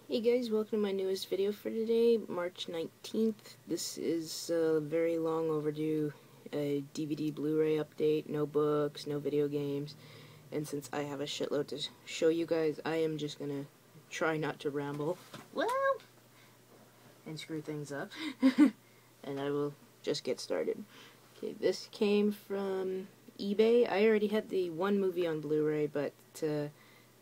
Hey guys, welcome to my newest video for today, March 19th. This is a very long overdue DVD Blu-ray update, no books, no video games, and since I have a shitload to show you guys, I am just gonna try not to ramble, and screw things up, and I will just get started. Okay, this came from eBay. I already had the one movie on Blu-ray, but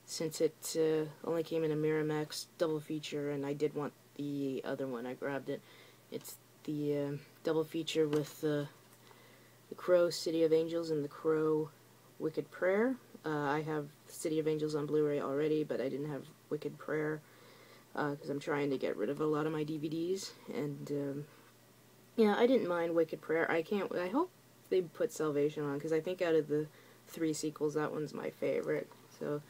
since it only came in a Remakes double feature, and I did want the other one, I grabbed it. It's the double feature with the Crow City of Angels and the Crow Wicked Prayer. I have City of Angels on Blu-ray already, but I didn't have Wicked Prayer because I'm trying to get rid of a lot of my DVDs. And yeah, I didn't mind Wicked Prayer. I hope they put Salvation on, because I think out of the 3 sequels, that one's my favorite. So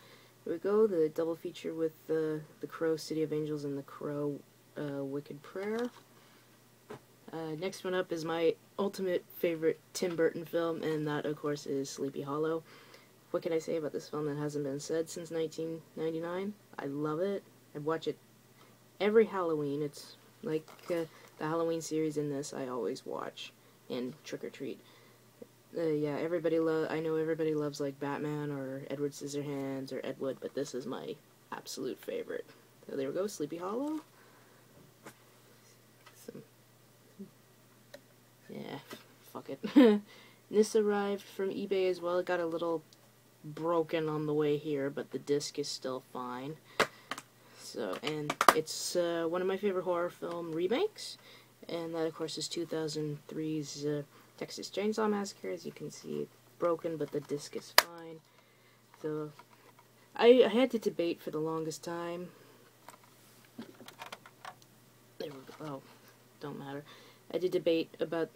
here we go, the double feature with the Crow City of Angels and the Crow Wicked Prayer. Next one up is my ultimate favorite Tim Burton film, and that, of course, is Sleepy Hollow. What can I say about this film that hasn't been said since 1999? I love it. I watch it every Halloween. It's like the Halloween series in this I always watch, and Trick or Treat. Yeah, I know everybody loves like Batman or Edward Scissorhands or Ed Wood, but this is my absolute favorite. So there we go, Sleepy Hollow. Yeah, fuck it. This arrived from eBay as well. It got a little broken on the way here, but the disc is still fine. So, and it's one of my favorite horror film remakes, and that of course is 2003's Texas Chainsaw Massacre. As you can see, it's broken, but the disc is fine. So, I had to debate for the longest time. There we go. Oh, don't matter. I did debate about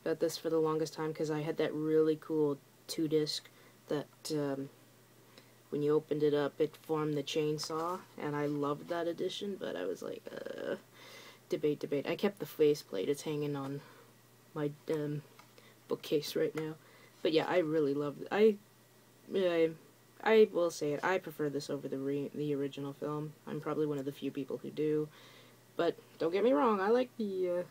this for the longest time because I had that really cool 2-disc that when you opened it up, it formed the chainsaw, and I loved that edition. But I was like, debate. I kept the faceplate. It's hanging on my bookcase right now. But yeah, I really loved it. I will say it. I prefer this over the original film. I'm probably one of the few people who do. But don't get me wrong, I like the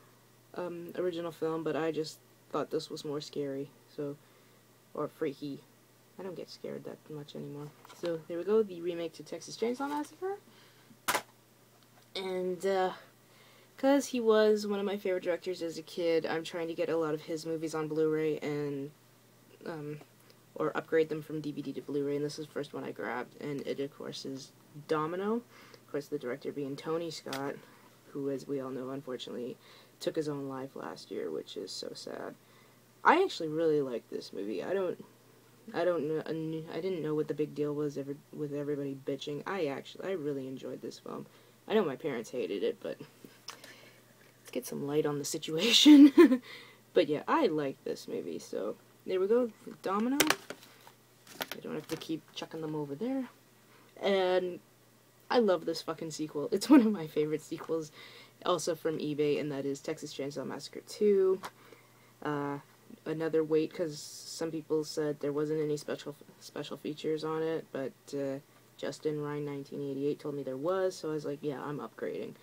original film, but I just thought this was more scary. So, or freaky. I don't get scared that much anymore. So there we go, the remake to Texas Chainsaw Massacre. And because he was one of my favorite directors as a kid, I'm trying to get a lot of his movies on Blu-ray and or upgrade them from DVD to Blu-ray, and this is the first one I grabbed, and it of course is Domino. Of course, the director being Tony Scott, who, as we all know, unfortunately took his own life last year, which is so sad. I actually really like this movie. I didn't know what the big deal was with everybody bitching. I really enjoyed this film. I know my parents hated it, but let's get some light on the situation. But yeah, I like this movie, so there we go, Domino. I don't have to keep chucking them over there. And I love this fucking sequel. It's one of my favorite sequels, also from eBay, and that is Texas Chainsaw Massacre 2. Another wait, because some people said there wasn't any special features on it, but Justin Ryan 1988 told me there was, so I was like, yeah, I'm upgrading.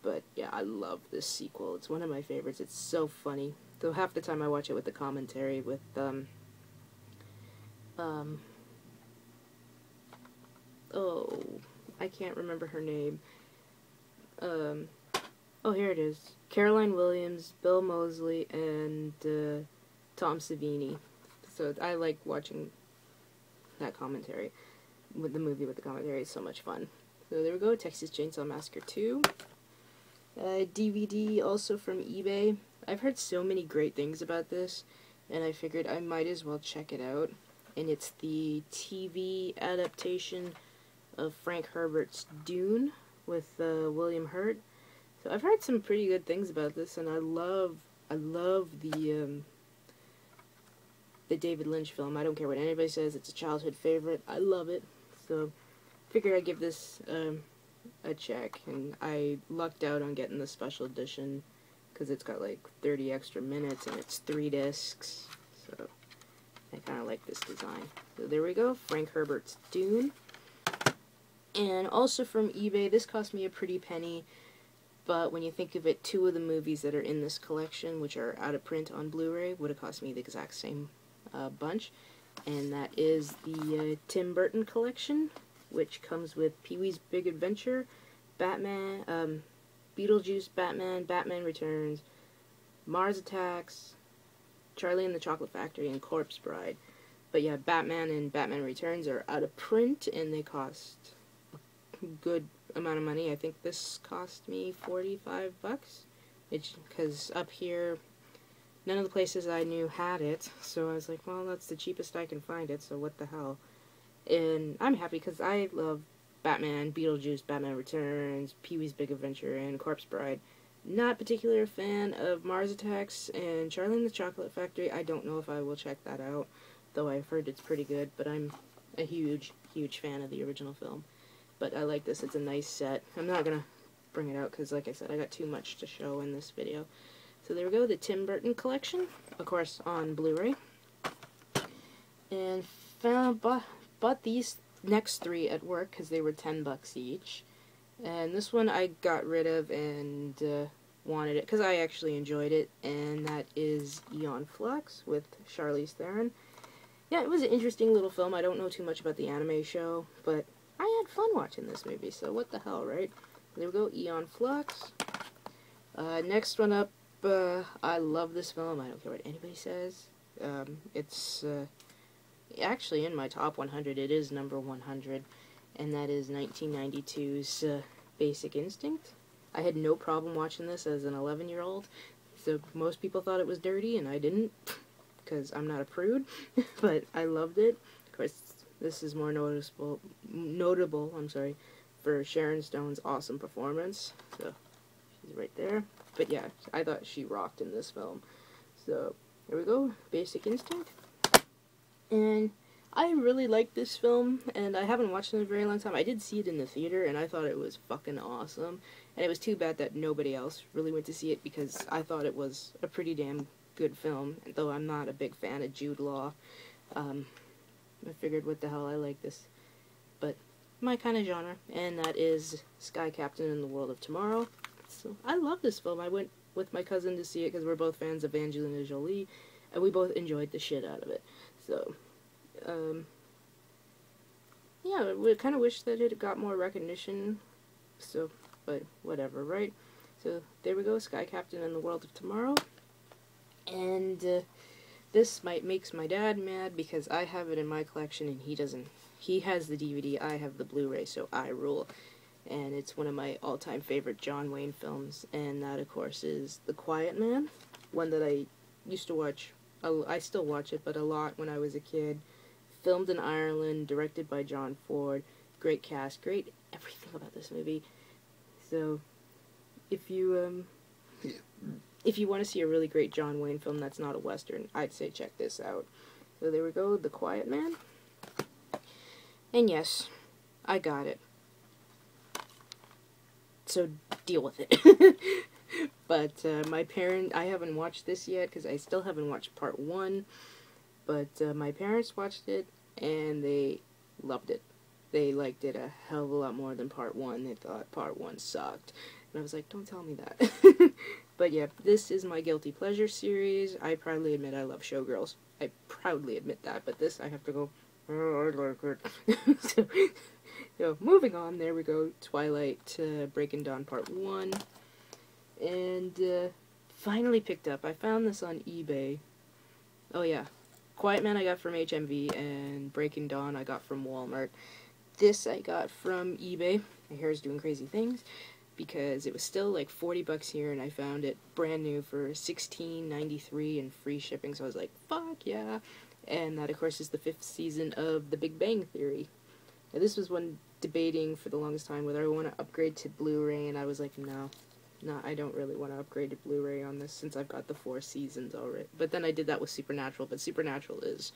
But yeah, I love this sequel. It's one of my favorites. It's so funny. So half the time I watch it with the commentary with oh, I can't remember her name. Oh, here it is. Caroline Williams, Bill Moseley, and Tom Savini. So I like watching that commentary with the movie with the commentary. It's so much fun. So there we go, Texas Chainsaw Massacre 2. DVD also from eBay. I've heard so many great things about this, and I figured I might as well check it out. And it's the TV adaptation of Frank Herbert's Dune with William Hurt. So I've heard some pretty good things about this, and I love the David Lynch film. I don't care what anybody says, it's a childhood favorite. I love it. So figure I'd give this a check, and I lucked out on getting the special edition because it's got like 30 extra minutes and it's 3 discs. So I kind of like this design. So there we go, Frank Herbert's Dune. And also from eBay, this cost me a pretty penny, but when you think of it, 2 of the movies that are in this collection, which are out of print on Blu-ray, would have cost me the exact same bunch. And that is the Tim Burton collection, which comes with Pee-wee's Big Adventure, Batman, Beetlejuice, Batman Returns, Mars Attacks, Charlie and the Chocolate Factory, and Corpse Bride. But yeah, Batman and Batman Returns are out of print, and they cost a good amount of money. I think this cost me $45. It's because up here, none of the places I knew had it, so I was like, well, that's the cheapest I can find it, so what the hell. And I'm happy because I love Batman, Beetlejuice, Batman Returns, Pee-wee's Big Adventure, and Corpse Bride. Not particularly a fan of Mars Attacks and Charlie and the Chocolate Factory. I don't know if I will check that out, though I've heard it's pretty good, but I'm a huge, huge fan of the original film. But I like this. It's a nice set. I'm not going to bring it out because, like I said, I got too much to show in this video. So there we go, the Tim Burton collection, of course, on Blu-ray. And bought these next 3 at work because they were $10 each. And this one I got rid of and wanted it because I actually enjoyed it, and that is Aeon Flux with Charlize Theron. Yeah, it was an interesting little film. I don't know too much about the anime show, but I had fun watching this movie, so what the hell, right? There we go, Aeon Flux. Next one up, I love this film. I don't care what anybody says. It's actually in my top 100. It is number 100, and that is 1992's Basic Instinct. I had no problem watching this as an 11-year-old. So most people thought it was dirty, and I didn't, because I'm not a prude. But I loved it. Of course, this is more notable, for Sharon Stone's awesome performance. So she's right there. But yeah, I thought she rocked in this film. So there we go, Basic Instinct. And I really like this film, and I haven't watched it in a very long time. I did see it in the theater, and I thought it was fucking awesome. And it was too bad that nobody else really went to see it, because I thought it was a pretty damn good film, though I'm not a big fan of Jude Law. I figured, what the hell, I like this. But my kind of genre, and that is Sky Captain in the World of Tomorrow. So I love this film. I went with my cousin to see it because we're both fans of Angelina Jolie, and we both enjoyed the shit out of it. So, yeah, we kind of wish that it got more recognition, so, but whatever, right? So, there we go, Sky Captain in the World of Tomorrow. And, this makes my dad mad because I have it in my collection and he doesn't. He has the DVD, I have the Blu-ray, so I rule. And it's one of my all-time favorite John Wayne films, and that, of course, is The Quiet Man, one that I used to watch. I still watch it, but a lot when I was a kid. Filmed in Ireland, directed by John Ford. Great cast, great everything about this movie. So, if you want to see a really great John Wayne film that's not a Western, I'd say check this out. So there we go, The Quiet Man. And yes, I got it. So deal with it. But I haven't watched this yet because I still haven't watched part 1. But my parents watched it and they loved it. They liked it a hell of a lot more than part 1. They thought part 1 sucked. And I was like, don't tell me that. But yeah, this is my guilty pleasure series. I proudly admit I love Showgirls. I proudly admit that. But this, I have to go, oh, I like it. So, moving on, there we go, Twilight Breaking Dawn Part 1, and finally picked up. I found this on eBay. Oh yeah, Quiet Man I got from HMV, and Breaking Dawn I got from Walmart. This I got from eBay. My hair is doing crazy things, because it was still like $40 here, and I found it brand new for $16.93 and free shipping, so I was like, fuck yeah. And that, of course, is the 5th season of The Big Bang Theory. Now, this was one debating for the longest time whether I want to upgrade to Blu-ray, and I was like, no, I don't really want to upgrade to Blu-ray on this since I've got the 4 seasons already. But then I did that with Supernatural, but Supernatural is,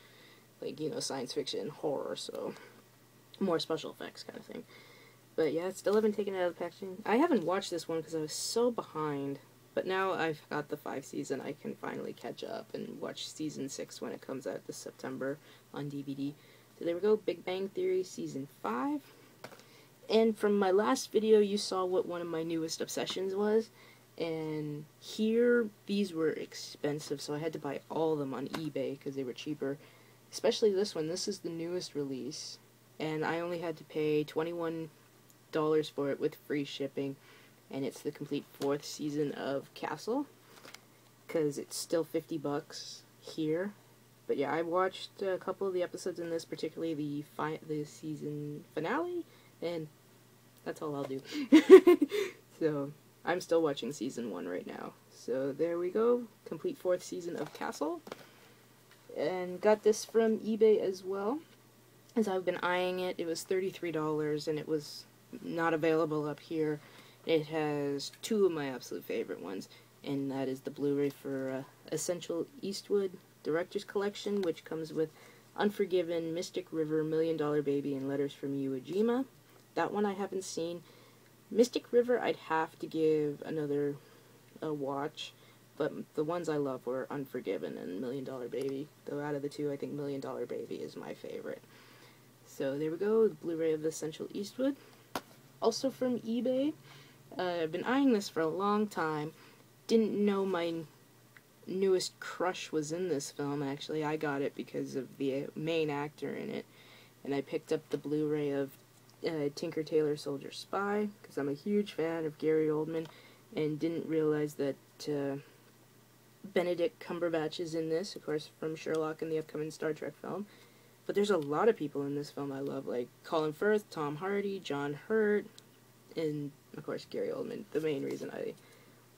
like, you know, science fiction, horror, so more special effects kind of thing. But yeah, still haven't taken it out of the packaging. I haven't watched this one because I was so behind, but now I've got the 5th season, I can finally catch up and watch season 6 when it comes out this September on DVD. So there we go, Big Bang Theory Season 5. And from my last video, you saw what one of my newest obsessions was. And here, these were expensive, so I had to buy all of them on eBay because they were cheaper. Especially this one. This is the newest release. And I only had to pay $21 for it with free shipping. And it's the complete 4th season of Castle. Because it's still $50 here. But yeah, I watched a couple of the episodes in this, particularly the season finale. And that's all I'll do. So, I'm still watching season 1 right now. So, there we go. Complete 4th season of Castle. And got this from eBay as well. As I've been eyeing it, it was $33 and it was not available up here. It has 2 of my absolute favorite ones. And that is the Blu-ray for Essential Eastwood Director's Collection, which comes with Unforgiven, Mystic River, $1 Million Baby, and Letters from Iwo Jima. That one I haven't seen. Mystic River I'd have to give another watch, but the ones I love were Unforgiven and $1 Million Baby. Though out of the 2, I think $1 Million Baby is my favorite. So there we go, the Blu-ray of Essential Eastwood. Also from eBay. I've been eyeing this for a long time. Didn't know my newest crush was in this film, actually. I got it because of the main actor in it. And I picked up the Blu-ray of Tinker Tailor Soldier Spy, because I'm a huge fan of Gary Oldman, and didn't realize that Benedict Cumberbatch is in this, of course, from Sherlock and the upcoming Star Trek film. But there's a lot of people in this film I love, like Colin Firth, Tom Hardy, John Hurt, and, of course, Gary Oldman. The main reason I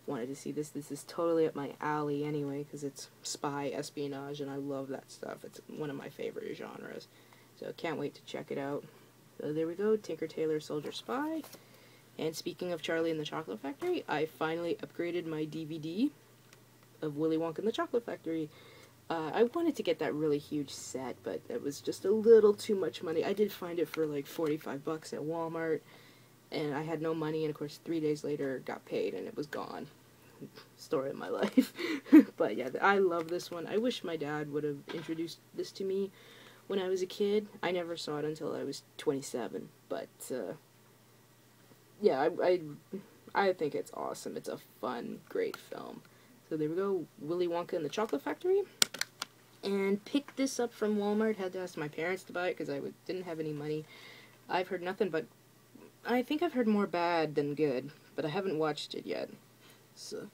wanted to see this is totally up my alley anyway, because it's spy, espionage, and I love that stuff. It's one of my favorite genres. So can't wait to check it out. So there we go, Tinker Tailor Soldier Spy. And speaking of Charlie and the Chocolate Factory, I finally upgraded my DVD of Willy Wonka and the Chocolate Factory. I wanted to get that really huge set, but it was just a little too much money. I did find it for like $45 at Walmart, and I had no money, and of course 3 days later got paid and it was gone. Story of my life. But yeah, I love this one. I wish my dad would have introduced this to me when I was a kid. I never saw it until I was 27, but yeah, I think it's awesome. It's a fun, great film. So there we go, Willy Wonka and the Chocolate Factory. And picked this up from Walmart. Had to ask my parents to buy it because I didn't have any money. I've heard nothing but, I think I've heard more bad than good, but I haven't watched it yet. So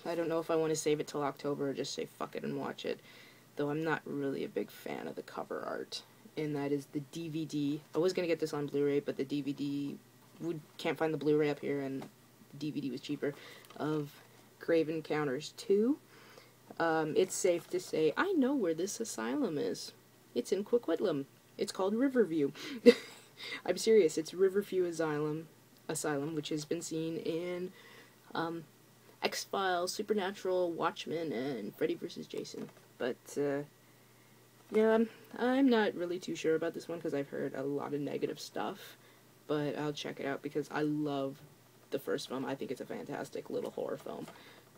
I don't know if I want to save it till October or just say fuck it and watch it. Though I'm not really a big fan of the cover art. And that is the DVD. I was going to get this on Blu-ray, but the DVD, can't find the Blu-ray up here, and the DVD was cheaper, of Grave Encounters 2. It's safe to say, I know where this asylum is. It's in Coquitlam. It's called Riverview. I'm serious, it's Riverview Asylum, which has been seen in X-Files, Supernatural, Watchmen, and Freddy vs. Jason. But, yeah, I'm not really too sure about this one because I've heard a lot of negative stuff. But I'll check it out because I love the first film. I think it's a fantastic little horror film.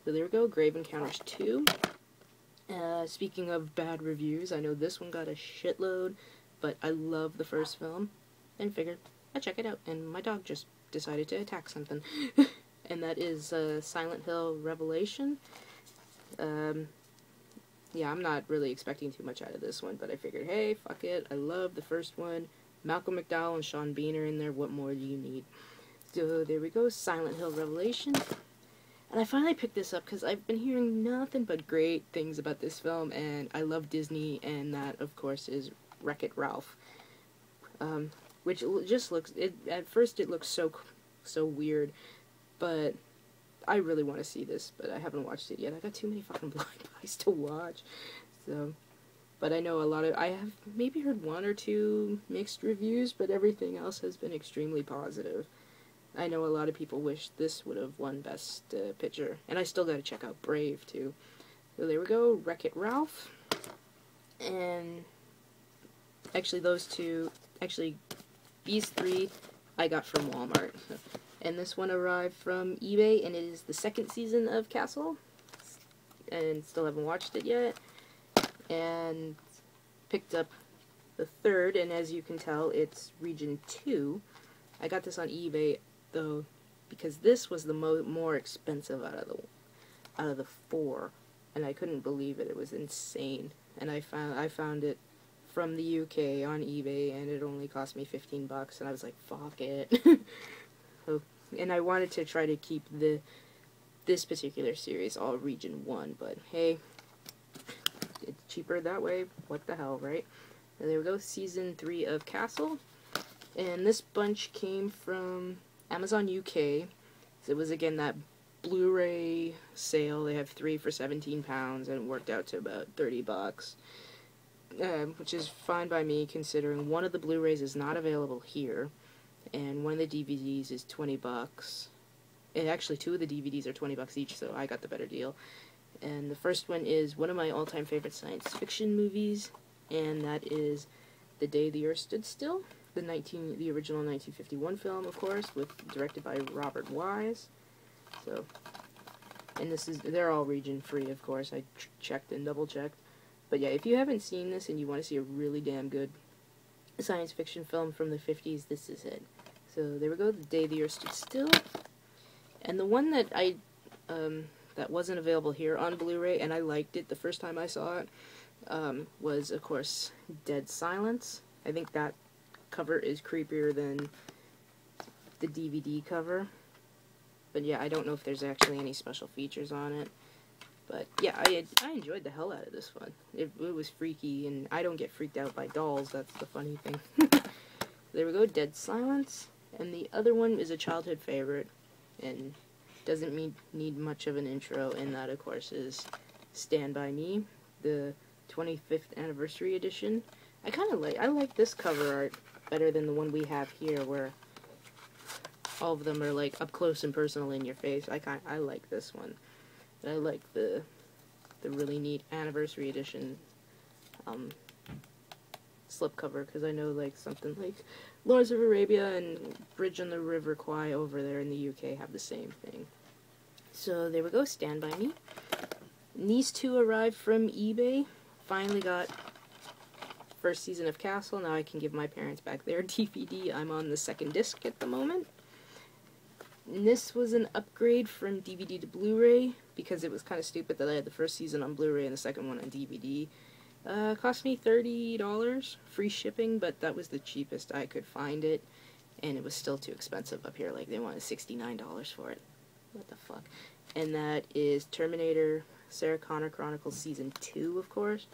So there we go, Grave Encounters 2. Speaking of bad reviews, I know this one got a shitload, but I love the first film, and figured I'd check it out, and my dog just decided to attack something. And that is Silent Hill Revelation. Yeah, I'm not really expecting too much out of this one, but I figured, hey, fuck it, I love the first one. Malcolm McDowell and Sean Bean are in there, what more do you need? So there we go, Silent Hill Revelation. And I finally picked this up because I've been hearing nothing but great things about this film, and I love Disney, and that, of course, is Wreck-It Ralph. Which just looks, at first it looks so weird, but I really want to see this, but I haven't watched it yet. I got too many fucking Blind Buys to watch, so, but I know I have maybe heard 1 or 2 mixed reviews, but everything else has been extremely positive. I know a lot of people wish this would have won Best Picture, and I still gotta check out Brave, too. So there we go, Wreck-It Ralph, and actually these 3 I got from Walmart, and this one arrived from eBay, and it is the 2nd season of Castle, and still haven't watched it yet, and picked up the 3rd, and as you can tell, it's Region 2, I got this on eBay though because this was the more expensive out of the four, and I couldn't believe it. It was insane. And I found it from the UK on eBay, and it only cost me $15, and I was like, fuck it. So, and I wanted to try to keep this particular series all region 1, but hey, it's cheaper that way. What the hell, right? And there we go, season 3 of Castle. And this bunch came from Amazon UK. So it was again that Blu-ray sale. They have 3 for £17, and it worked out to about $30. Which is fine by me, considering one of the Blu-rays is not available here, and one of the DVDs is $20. And actually, 2 of the DVDs are $20 each, so I got the better deal. And the first one is one of my all-time favorite science fiction movies, and that is The Day the Earth Stood Still, the original 1951 film, of course, directed by Robert Wise. So, and they're all region free, of course. I checked and double-checked. But yeah, if you haven't seen this and you want to see a really damn good science fiction film from the 50s, this is it. So there we go, The Day the Earth Stood Still. And the one that that wasn't available here on Blu-ray, and I liked it the first time I saw it, was, of course, Dead Silence. I think that cover is creepier than the DVD cover. But yeah, I don't know if there's actually any special features on it. But yeah, I enjoyed the hell out of this one. It was freaky, and I don't get freaked out by dolls. That's the funny thing. There we go, Dead Silence. And the other one is a childhood favorite, and doesn't need much of an intro, and that, of course, is Stand By Me, the 25th anniversary edition. I like this cover art better than the one we have here, where all of them are like up close and personal in your face. I like this one. I like the really neat anniversary edition slipcover, because I know like something like Lawrence of Arabia and Bridge on the River Kwai over there in the UK have the same thing. So there we go, Stand By Me. And these two arrived from eBay. Finally got first season of Castle. Now I can give my parents back their DVD. I'm on the second disc at the moment. And this was an upgrade from DVD to Blu-ray, because it was kind of stupid that I had the first season on Blu-ray and the second one on DVD. Cost me $30, free shipping, but that was the cheapest I could find it, and it was still too expensive up here. Like, they wanted $69 for it. What the fuck? And that is Terminator Sarah Connor Chronicles Season 2, of course.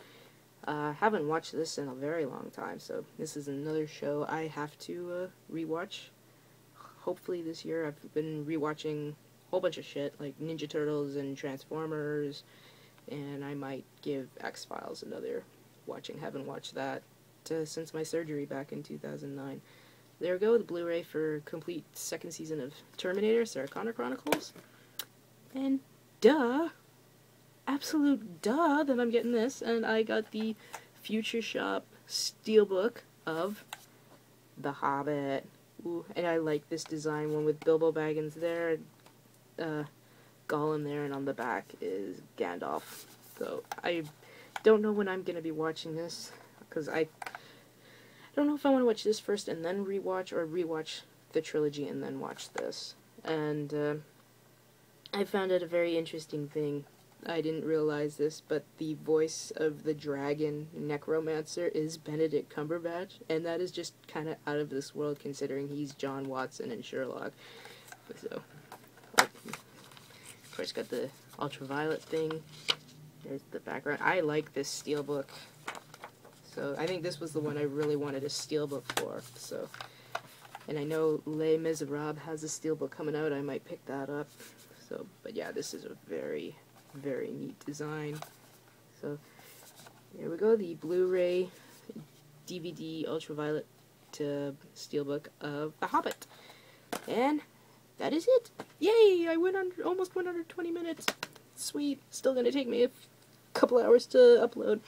Haven't watched this in a very long time, so this is another show I have to rewatch. Hopefully this year. I've been rewatching a whole bunch of shit, like Ninja Turtles and Transformers, and I might give X-Files another watching. Haven't watched that since my surgery back in 2009. There we go, the Blu-ray for complete second season of Terminator, Sarah Connor Chronicles. And duh, absolute duh that I'm getting this, and I got the Future Shop Steelbook of The Hobbit. Ooh, and I like this design, one with Bilbo Baggins there, Gollum there, and on the back is Gandalf. So I don't know when I'm going to be watching this, because I don't know if I want to watch this first and then rewatch, or rewatch the trilogy and then watch this. And I found out a very interesting thing. I didn't realize this, but the voice of the dragon necromancer is Benedict Cumberbatch, and that is just kind of out of this world, considering he's John Watson in Sherlock. So, of course, got the ultraviolet thing. There's the background. I like this steelbook, so I think this was the one I really wanted a steelbook for. So, and I know Les Miserables has a steelbook coming out. I might pick that up. So, but yeah, this is a very neat design. So here we go, the Blu-ray DVD ultraviolet steelbook of The Hobbit. And that is it. Yay! I almost went under 20 minutes. Sweet. Still gonna take me a couple hours to upload.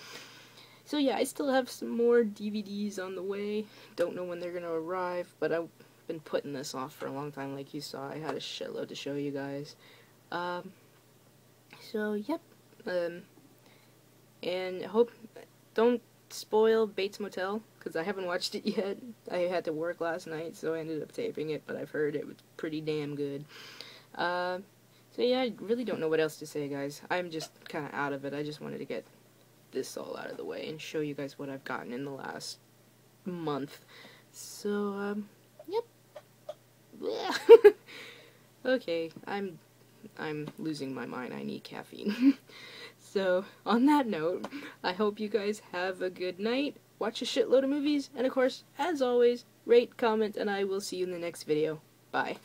So yeah, I still have some more DVDs on the way. Don't know when they're gonna arrive, but I've been putting this off for a long time. Like you saw, I had a shitload to show you guys. So, yep, and don't spoil Bates Motel, because I haven't watched it yet. I had to work last night, so I ended up taping it, but I've heard it was pretty damn good. So yeah, I really don't know what else to say, guys. I'm just kind of out of it. I just wanted to get this all out of the way and show you guys what I've gotten in the last month. So, yep. Okay, I'm losing my mind. I need caffeine. So, on that note, I hope you guys have a good night, watch a shitload of movies, and of course, as always, rate, comment, and I will see you in the next video. Bye.